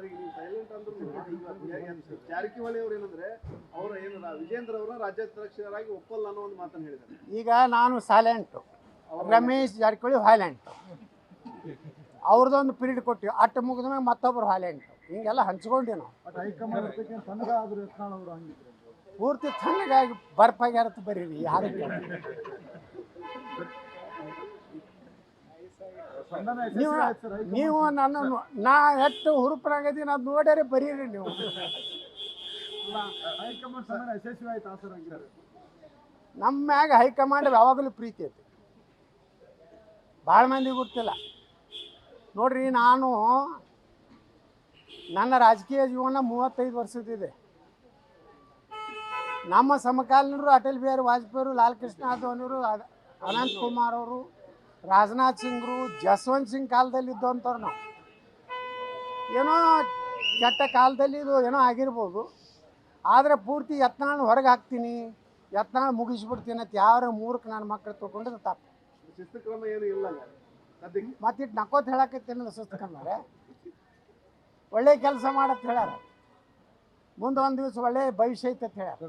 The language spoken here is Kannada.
ಸರ್ ಈಗ ನೀವು ಸೈಲೆಂಟ್ ಅಂದ್ರೂ ಈಗ ಜಾರಕಿಹೊಳಿ ಅವರು ಏನಂದ್ರೆ ಅವರ ಏನು ವಿಜೇಂದ್ರ ಅವರ ರಾಜ್ಯಾಧ್ಯಕ್ಷರಾಗಿ ಒಪ್ಪಲ್ಲ ಅನ್ನೋ ಒಂದು ಮಾತನ್ನು ಹೇಳಿದ್ದಾರೆ. ಈಗ ನಾನು ಸೈಲೆಂಟು, ರಮೇಶ್ ಜಾರಕಿಹೊಳಿ ವೈಲೆಂಟು, ಅವ್ರದ್ದೊಂದು ಪೀರಿಯಡ್ ಕೊಟ್ಟಿವಿ, ಅಟ್ಟು ಮುಗಿದ ಮೇಲೆ ಮತ್ತೊಬ್ರು ವೈಲೆಂಟು, ಹಿಂಗೆಲ್ಲ ಹಂಚ್ಕೊಂಡಿ ನಾವು. ಪೂರ್ತಿ ತಣ್ಣಗಾಗಿ ಬರ್ಪಾಗ್ಯಾರತ್ ಬರೀರಿ ಯಾರಿಗೆ ನೀವು ನನ್ನ ನಾ ಎಷ್ಟು ಹುರುಪನಾಗದೀನಿ ಅದು ನೋಡ್ಯಾರೆ ಬರೀರಿ ನೀವು. ನಮ್ಮ ಮ್ಯಾಗ ಹೈಕಮಾಂಡ್ ಯಾವಾಗಲೂ ಪ್ರೀತಿ ಐತಿ, ಭಾಳ ಮಂದಿ ಗೊತ್ತಿಲ್ಲ ನೋಡ್ರಿ. ನಾನು ನನ್ನ ರಾಜಕೀಯ ಜೀವನ 35 ವರ್ಷದಿದೆ. ನಮ್ಮ ಸಮಕಾಲೀನರು ಅಟಲ್ ಬಿಹಾರಿ ವಾಜಪೇಯಿ, ಲಾಲ್ ಕೃಷ್ಣ ಅದ್ವಾನಿಯವರು, ಅನಂತ್ ಕುಮಾರ್ ಅವರು, ರಾಜನಾಥ್ ಸಿಂಗ್ರು, ಜಸ್ವಂತ್ ಸಿಂಗ್ ಕಾಲದಲ್ಲಿ ಇದ್ದಂಥವ್ರು ನಾವು. ಏನೋ ಕೆಟ್ಟ ಕಾಲದಲ್ಲಿ ಇದು ಏನೋ ಆಗಿರ್ಬೋದು, ಆದರೆ ಪೂರ್ತಿ ಯತ್ನಾಳ್ ಹೊರಗೆ ಹಾಕ್ತೀನಿ, ಯತ್ನಾಳ್ ಮುಗಿಸ್ಬಿಡ್ತೀನಿ ಅಂತ ಯಾವ ಮೂರ್ಖ ನನ್ನ ಮಕ್ಕಳು ತೊಗೊಂಡಿದ್ದು ತಪ್ಪು. ಶಿಸ್ತು ಕ್ರಮ ಏನು ಇಲ್ಲ ಮತ್ತಿಟ್ಟು ನಕ್ಕೋತ್ ಹೇಳಕತ್ತೇನಿಲ್ಲ ಶಿಸ್ತು ಕ್ರಮರೆ. ಒಳ್ಳೆ ಕೆಲಸ ಮಾಡತ್ ಹೇಳ್ಯಾರ, ಮುಂದೆ ಒಂದು ದಿವಸ ಒಳ್ಳೆ ಭವಿಷ್ಯ ಐತೆ ಅಂತ ಹೇಳ್ಯಾರ.